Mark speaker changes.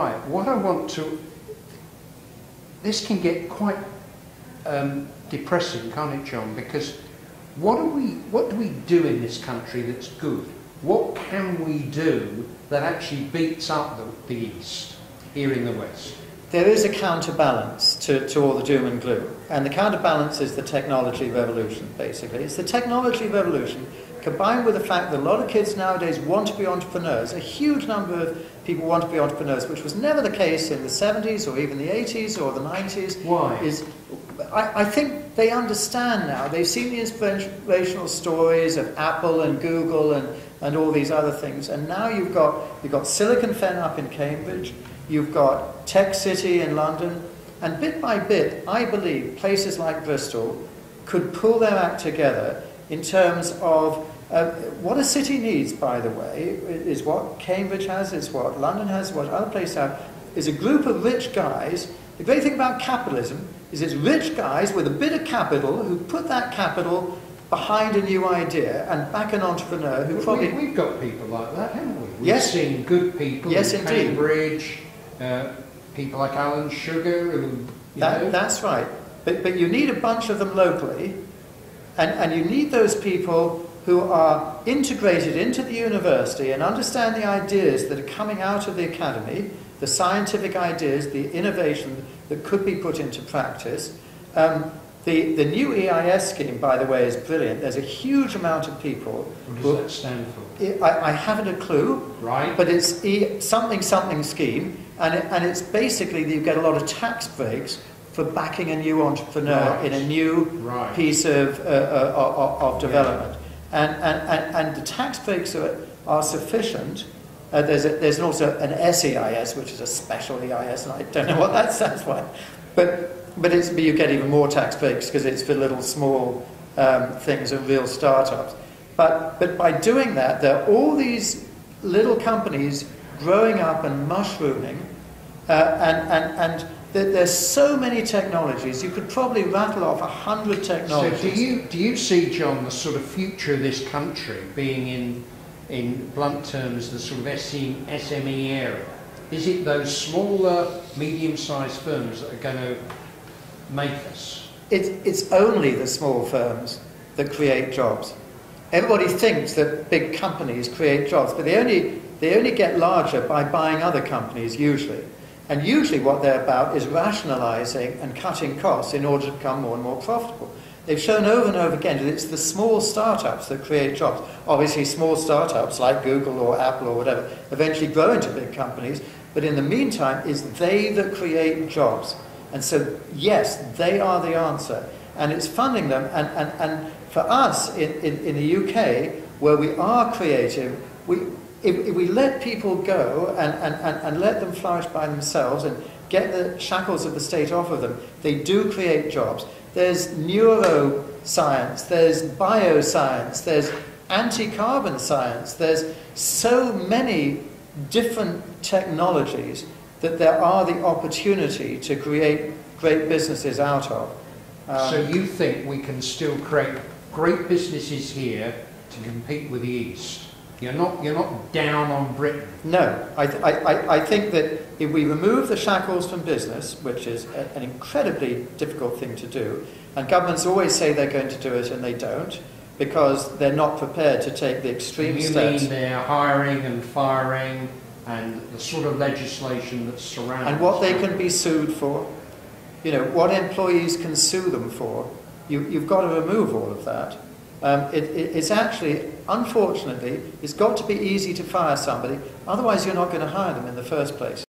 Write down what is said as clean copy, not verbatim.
Speaker 1: Right, what I want to... This can get quite depressing, can't it, John? Because what do we do in this country that's good? What can we do that actually beats up the East, here in the West?
Speaker 2: There is a counterbalance to all the doom and gloom. And the counterbalance is the technology revolution, basically. It's the technology revolution combined with the fact that a lot of kids nowadays want to be entrepreneurs. A huge number of people want to be entrepreneurs, which was never the case in the 70s or even the 80s or the 90s.
Speaker 1: Why?
Speaker 2: I think they understand now. They've seen the inspirational stories of Apple and Google and all these other things. And now you've got Silicon Fen up in Cambridge. You've got Tech City in London. And bit by bit, I believe places like Bristol could pull their act together in terms of what a city needs, by the way, is what Cambridge has, is what London has, what other places have, is a group of rich guys. The great thing about capitalism is it's rich guys with a bit of capital who put that capital behind a new idea and back an entrepreneur who probably...
Speaker 1: We've got people like that, haven't we? We've
Speaker 2: yes.
Speaker 1: seen good people
Speaker 2: yes,
Speaker 1: in
Speaker 2: indeed.
Speaker 1: Cambridge, people like Alan Sugar, who...
Speaker 2: That's right. But you need a bunch of them locally, and you need those people who are integrated into the university and understand the ideas that are coming out of the academy, the scientific ideas, the innovation that could be put into practice. The new EIS scheme, by the way, is brilliant. There's a huge amount of people...
Speaker 1: What does that stand for?
Speaker 2: I haven't a clue.
Speaker 1: Right.
Speaker 2: But it's something scheme, and it's basically that you get a lot of tax breaks for backing a new entrepreneur in a new piece of development. And the tax breaks are sufficient. There's also an SEIS, which is a special EIS, and I don't know what that stands for. But you get even more tax breaks because it's for little small things and real startups. But by doing that, there are all these little companies growing up and mushrooming, and there's so many technologies. You could probably rattle off 100 technologies.
Speaker 1: So do you see, John, the sort of future of this country being in blunt terms the sort of SME area? Is it those smaller, medium-sized firms that are going to make us?
Speaker 2: It's only the small firms that create jobs. Everybody thinks that big companies create jobs, but they only get larger by buying other companies, usually. And usually what they're about is rationalizing and cutting costs in order to become more and more profitable. They've shown over and over again that it's the small startups that create jobs. Obviously, small startups like Google or Apple or whatever eventually grow into big companies, but in the meantime, it's they that create jobs. And so, yes, they are the answer. And it's funding them. And for us in the UK, where we are creative, if we let people go and let them flourish by themselves and get the shackles of the state off of them, they do create jobs. There's neuroscience, there's bioscience, there's anti-carbon science, there's so many different technologies that there are the opportunity to create great businesses out of.
Speaker 1: So you think we can still create great businesses here to compete with the East? You're not down on Britain?
Speaker 2: No. I think that if we remove the shackles from business, which is an incredibly difficult thing to do, and governments always say they're going to do it and they don't, because they're not prepared to take the extreme steps.
Speaker 1: You mean they're hiring and firing and the sort of legislation that surrounds...
Speaker 2: And what they can be sued for, what employees can sue them for, you've got to remove all of that. It's actually, unfortunately, it's got to be easy to fire somebody, otherwise you're not going to hire them in the first place.